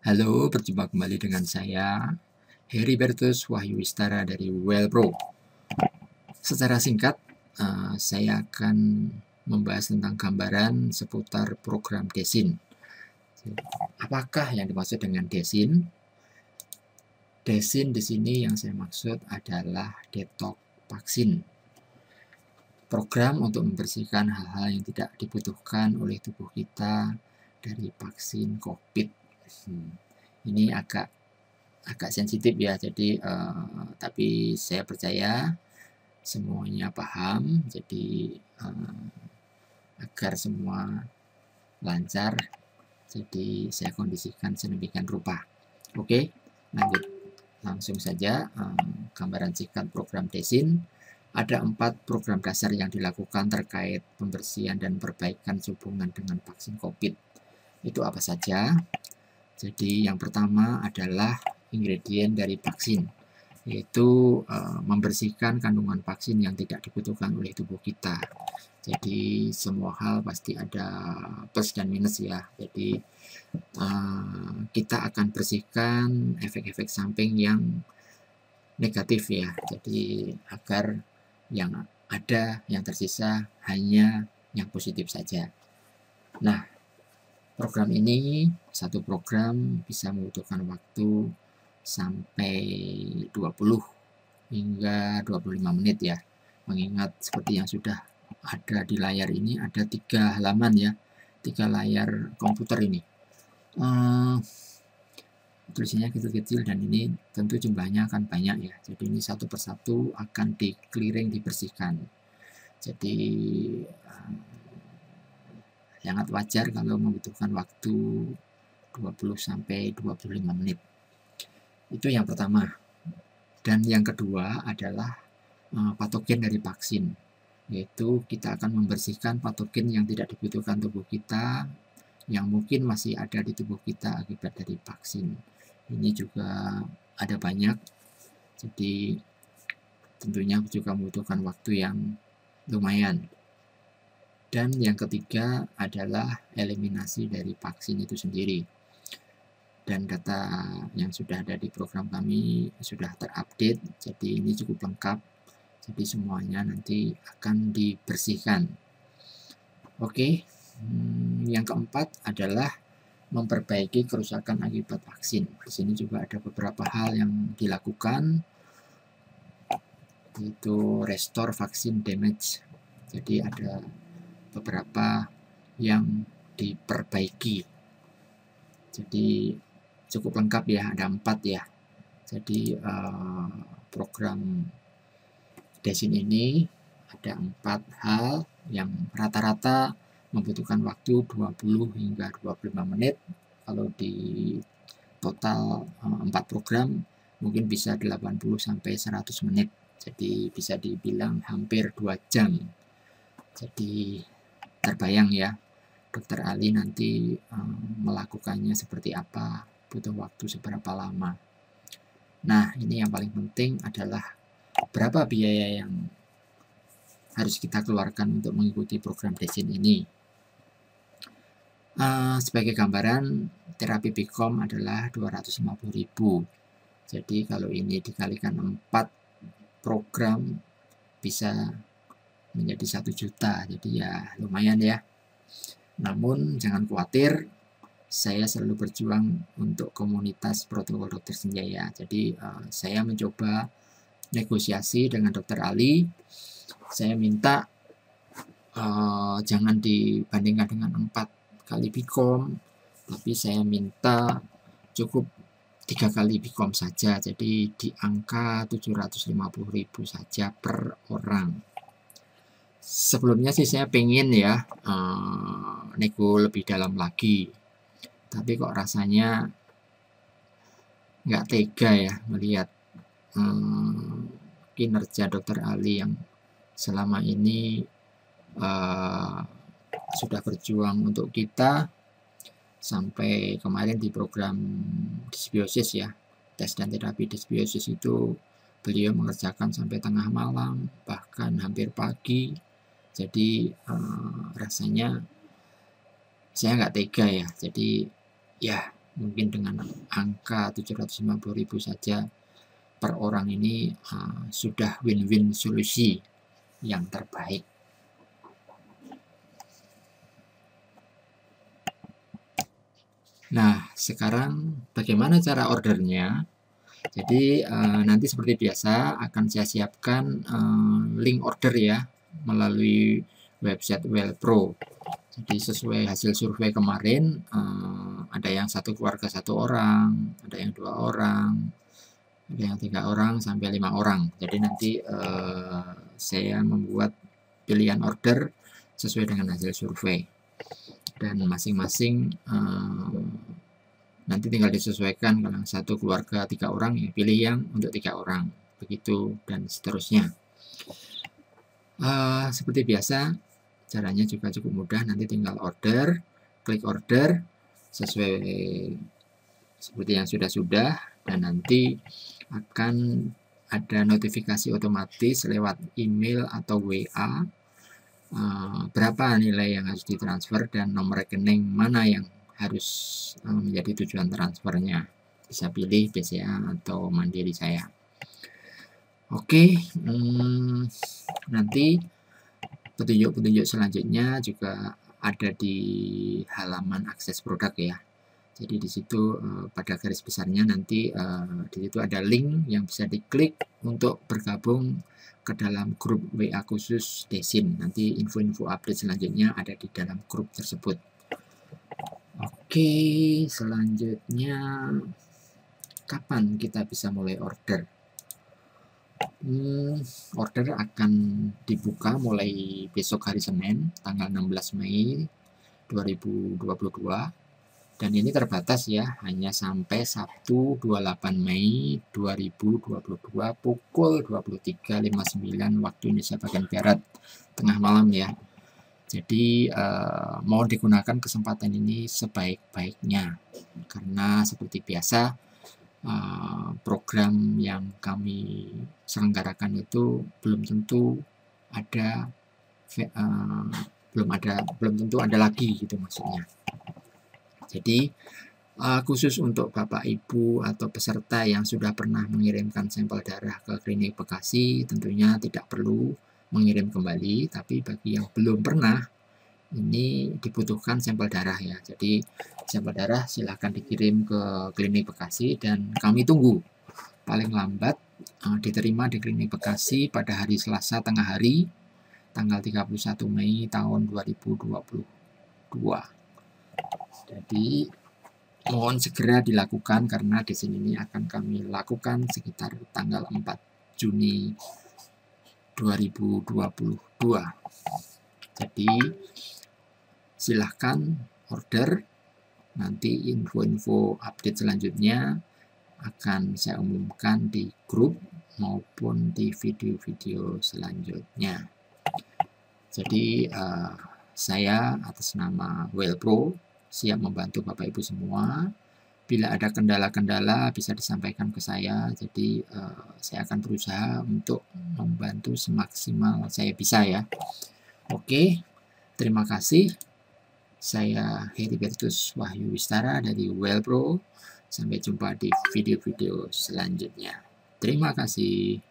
Halo, berjumpa kembali dengan saya, Heribertus Wahyu Wistara dari Wellpro. Secara singkat, saya akan membahas tentang gambaran seputar program DESIN. Apakah yang dimaksud dengan DESIN? DESIN di sini yang saya maksud adalah detox vaksin. Program untuk membersihkan hal-hal yang tidak dibutuhkan oleh tubuh kita dari vaksin COVID. Ini agak sensitif ya, jadi tapi saya percaya semuanya paham, jadi agar semua lancar, jadi saya kondisikan sedemikian rupa. Oke, lanjut langsung saja. Gambaran singkat program DESIN. Ada 4 program dasar yang dilakukan terkait pembersihan dan perbaikan sehubungan dengan vaksin COVID. Itu apa saja? Jadi yang pertama adalah ingredient dari vaksin, yaitu membersihkan kandungan vaksin yang tidak dibutuhkan oleh tubuh kita. Jadi semua hal pasti ada plus dan minus ya. Jadi kita akan bersihkan efek-efek samping yang negatif ya. Jadi agar yang ada, yang tersisa hanya yang positif saja. Nah, program ini, satu program bisa membutuhkan waktu sampai 20 hingga 25 menit ya. Mengingat seperti yang sudah ada di layar ini, ada 3 halaman ya, 3 layar komputer ini. Tulisannya kecil-kecil dan ini tentu jumlahnya akan banyak ya. Jadi ini satu persatu akan di-clearing, dibersihkan. Jadi sangat wajar kalau membutuhkan waktu 20 sampai 25 menit. Itu yang pertama. Dan yang kedua adalah patogen dari vaksin, yaitu kita akan membersihkan patogen yang tidak dibutuhkan tubuh kita, yang mungkin masih ada di tubuh kita akibat dari vaksin. Ini juga ada banyak, jadi tentunya juga membutuhkan waktu yang lumayan. Dan yang ketiga adalah eliminasi dari vaksin itu sendiri. Dan data yang sudah ada di program kami sudah terupdate, jadi ini cukup lengkap. Jadi semuanya nanti akan dibersihkan. Oke, yang keempat adalah memperbaiki kerusakan akibat vaksin. Di sini juga ada beberapa hal yang dilakukan, yaitu restore vaksin damage. Jadi ada beberapa yang diperbaiki. Jadi cukup lengkap ya, ada 4 ya. Jadi program DESIN ini ada 4 hal yang rata-rata membutuhkan waktu 20 hingga 25 menit. Kalau di total 4 program mungkin bisa 80 sampai 100 menit. Jadi bisa dibilang hampir 2 jam. Jadi terbayang ya, Dokter Ali nanti melakukannya seperti apa, butuh waktu seberapa lama. Nah, ini yang paling penting adalah berapa biaya yang harus kita keluarkan untuk mengikuti program DESIN ini. Sebagai gambaran, terapi Bicom adalah 250.000. Jadi kalau ini dikalikan 4 program bisa menjadi 1 juta. Jadi ya lumayan ya. Namun jangan khawatir, saya selalu berjuang untuk komunitas protokol dokter senja ya. Jadi saya mencoba negosiasi dengan Dokter Ali. Saya minta jangan dibandingkan dengan 4 kali Bicom, tapi saya minta cukup 3 kali Bicom saja. Jadi di angka 750.000 saja per orang. Sebelumnya sih saya pengen ya nego lebih dalam lagi, tapi kok rasanya nggak tega ya melihat kinerja Dokter Ali yang selama ini sudah berjuang untuk kita sampai kemarin di program disbiosis ya, tes dan terapi disbiosis itu beliau mengerjakan sampai tengah malam, bahkan hampir pagi. Jadi rasanya saya nggak tega ya. Jadi ya mungkin dengan angka 750.000 saja per orang ini sudah win-win solusi yang terbaik. Nah, sekarang bagaimana cara ordernya? Jadi nanti seperti biasa akan saya siapkan link order ya melalui website WellPro. Jadi sesuai hasil survei kemarin ada yang satu keluarga 1 orang, ada yang 2 orang, ada yang 3 orang sampai 5 orang. Jadi nanti saya membuat pilihan order sesuai dengan hasil survei dan masing-masing nanti tinggal disesuaikan. Kalau satu keluarga 3 orang ya pilih yang untuk 3 orang, begitu dan seterusnya. Seperti biasa caranya juga cukup mudah, nanti tinggal order, klik order sesuai seperti yang sudah dan nanti akan ada notifikasi otomatis lewat email atau WA berapa nilai yang harus ditransfer dan nomor rekening mana yang harus menjadi tujuan transfernya. Bisa pilih BCA atau Mandiri saya. Oke, nanti petunjuk-petunjuk selanjutnya juga ada di halaman akses produk ya. Jadi di situ pada garis besarnya nanti di situ ada link yang bisa diklik untuk bergabung ke dalam grup WA khusus Desin. Nanti info-info update selanjutnya ada di dalam grup tersebut. Oke, selanjutnya kapan kita bisa mulai order? Order akan dibuka mulai besok hari Senin tanggal 16 Mei 2022 dan ini terbatas ya, hanya sampai Sabtu 28 Mei 2022 pukul 23.59 waktu Indonesia bagian Barat tengah malam ya. Jadi mohon digunakan kesempatan ini sebaik-baiknya karena seperti biasa program yang kami selenggarakan itu belum tentu ada belum tentu ada lagi gitu maksudnya. Jadi khusus untuk Bapak Ibu atau peserta yang sudah pernah mengirimkan sampel darah ke klinik Bekasi tentunya tidak perlu mengirim kembali, tapi bagi yang belum pernah ini dibutuhkan sampel darah ya. Jadi sampel darah silahkan dikirim ke klinik Bekasi dan kami tunggu paling lambat diterima di klinik Bekasi pada hari Selasa tengah hari tanggal 31 Mei tahun 2022. Jadi mohon segera dilakukan karena di sini ini akan kami lakukan sekitar tanggal 4 Juni 2022. Jadi silahkan order, nanti info-info update selanjutnya akan saya umumkan di grup maupun di video-video selanjutnya. Jadi saya atas nama WellPro siap membantu Bapak Ibu semua. Bila ada kendala-kendala bisa disampaikan ke saya. Jadi saya akan berusaha untuk membantu semaksimal saya bisa ya. Oke, terima kasih. Saya Heribertus Wahyu Wistara dari WellPro. Sampai jumpa di video-video selanjutnya. Terima kasih.